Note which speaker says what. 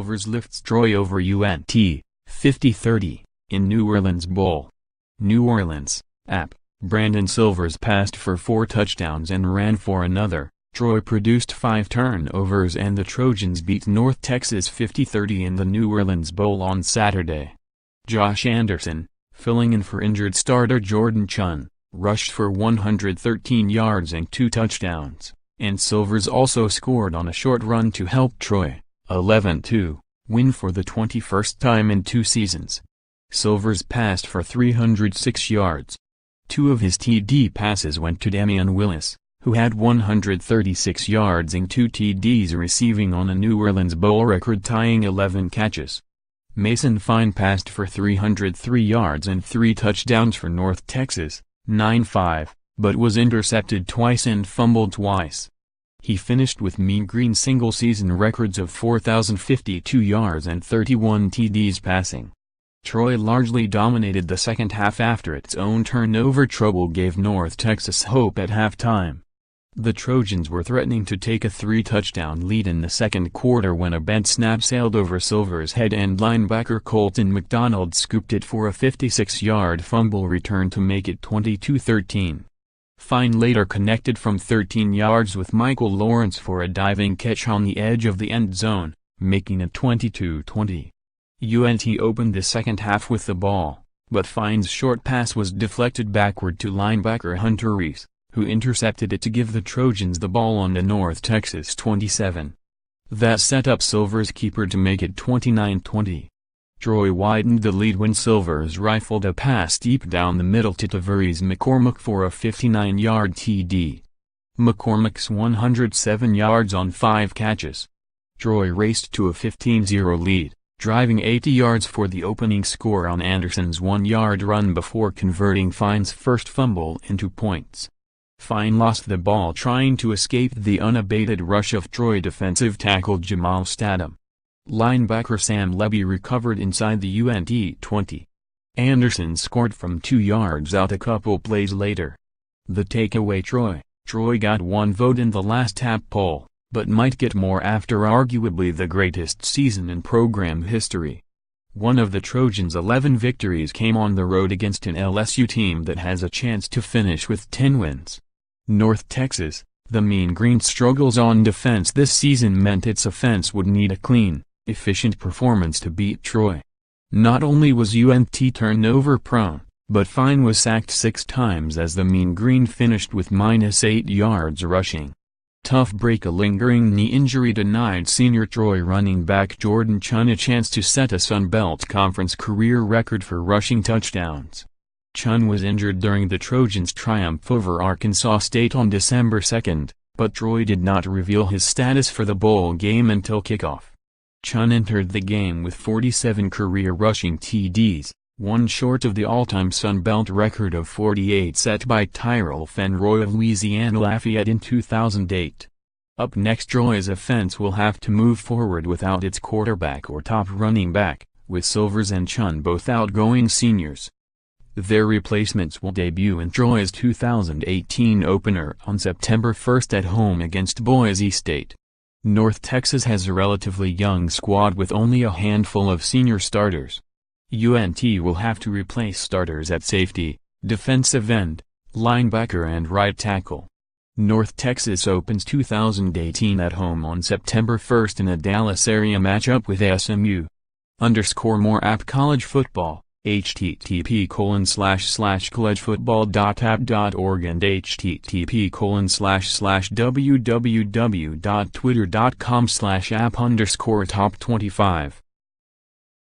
Speaker 1: Silvers lifts Troy over UNT, 50-30, in New Orleans Bowl. New Orleans, App. Brandon Silvers passed for 4 touchdowns and ran for another. Troy produced 5 turnovers and the Trojans beat North Texas 50-30 in the New Orleans Bowl on Saturday. Josh Anderson, filling in for injured starter Jordan Chunn, rushed for 113 yards and 2 touchdowns, and Silvers also scored on a short run to help Troy, 11-2, win for the 21st time in 2 seasons. Silvers passed for 306 yards. 2 of his TD passes went to Damion Willis, who had 136 yards and 2 TDs receiving on a New Orleans Bowl record-tying 11 catches. Mason Fine passed for 303 yards and 3 touchdowns for North Texas, 9-5, but was intercepted twice and fumbled twice. He finished with Mean Green single-season records of 4,052 yards and 31 TDs passing. Troy largely dominated the second half after its own turnover trouble gave North Texas hope at halftime. The Trojans were threatening to take a 3-touchdown lead in the second quarter when a bent snap sailed over Silvers' head and linebacker Colton McDonald scooped it for a 56-yard fumble return to make it 22-13. Fine later connected from 13 yards with Michael Lawrence for a diving catch on the edge of the end zone, making it 22-20. UNT opened the second half with the ball, but Fine's short pass was deflected backward to linebacker Hunter Reese, who intercepted it to give the Trojans the ball on the North Texas 27. That set up Silvers' keeper to make it 29-20. Troy widened the lead when Silvers rifled a pass deep down the middle to Tavares McCormick for a 59-yard TD. McCormick's 107 yards on 5 catches. Troy raced to a 15-0 lead, driving 80 yards for the opening score on Anderson's 1-yard run before converting Fine's first fumble into points. Fine lost the ball trying to escape the unabated rush of Troy defensive tackle Jamal Statham. Linebacker Sam Levy recovered inside the UNT 20. Anderson scored from 2 yards out a couple plays later. The takeaway: Troy got 1 vote in the last tap poll, but might get more after arguably the greatest season in program history. One of the Trojans' 11 victories came on the road against an LSU team that has a chance to finish with 10 wins. North Texas, the Mean Green's struggles on defense this season meant its offense would need a clean, efficient performance to beat Troy. Not only was UNT turnover prone, but Fine was sacked 6 times as the Mean Green finished with -8 yards rushing. Tough break: a lingering knee injury denied senior Troy running back Jordan Chunn a chance to set a Sun Belt Conference career record for rushing touchdowns. Chunn was injured during the Trojans' triumph over Arkansas State on December 2, but Troy did not reveal his status for the bowl game until kickoff. Chunn entered the game with 47 career rushing TDs, 1 short of the all-time Sun Belt record of 48 set by Tyrell Fenroy of Louisiana Lafayette in 2008. Up next, Troy's offense will have to move forward without its quarterback or top running back, with Silvers and Chunn both outgoing seniors. Their replacements will debut in Troy's 2018 opener on September 1 at home against Boise State. North Texas has a relatively young squad with only a handful of senior starters. UNT will have to replace starters at safety, defensive end, linebacker and right tackle. North Texas opens 2018 at home on September 1 in a Dallas area matchup with SMU. _more app college football. http://collegefootball.app.org and http://www.twitter.com/app_top25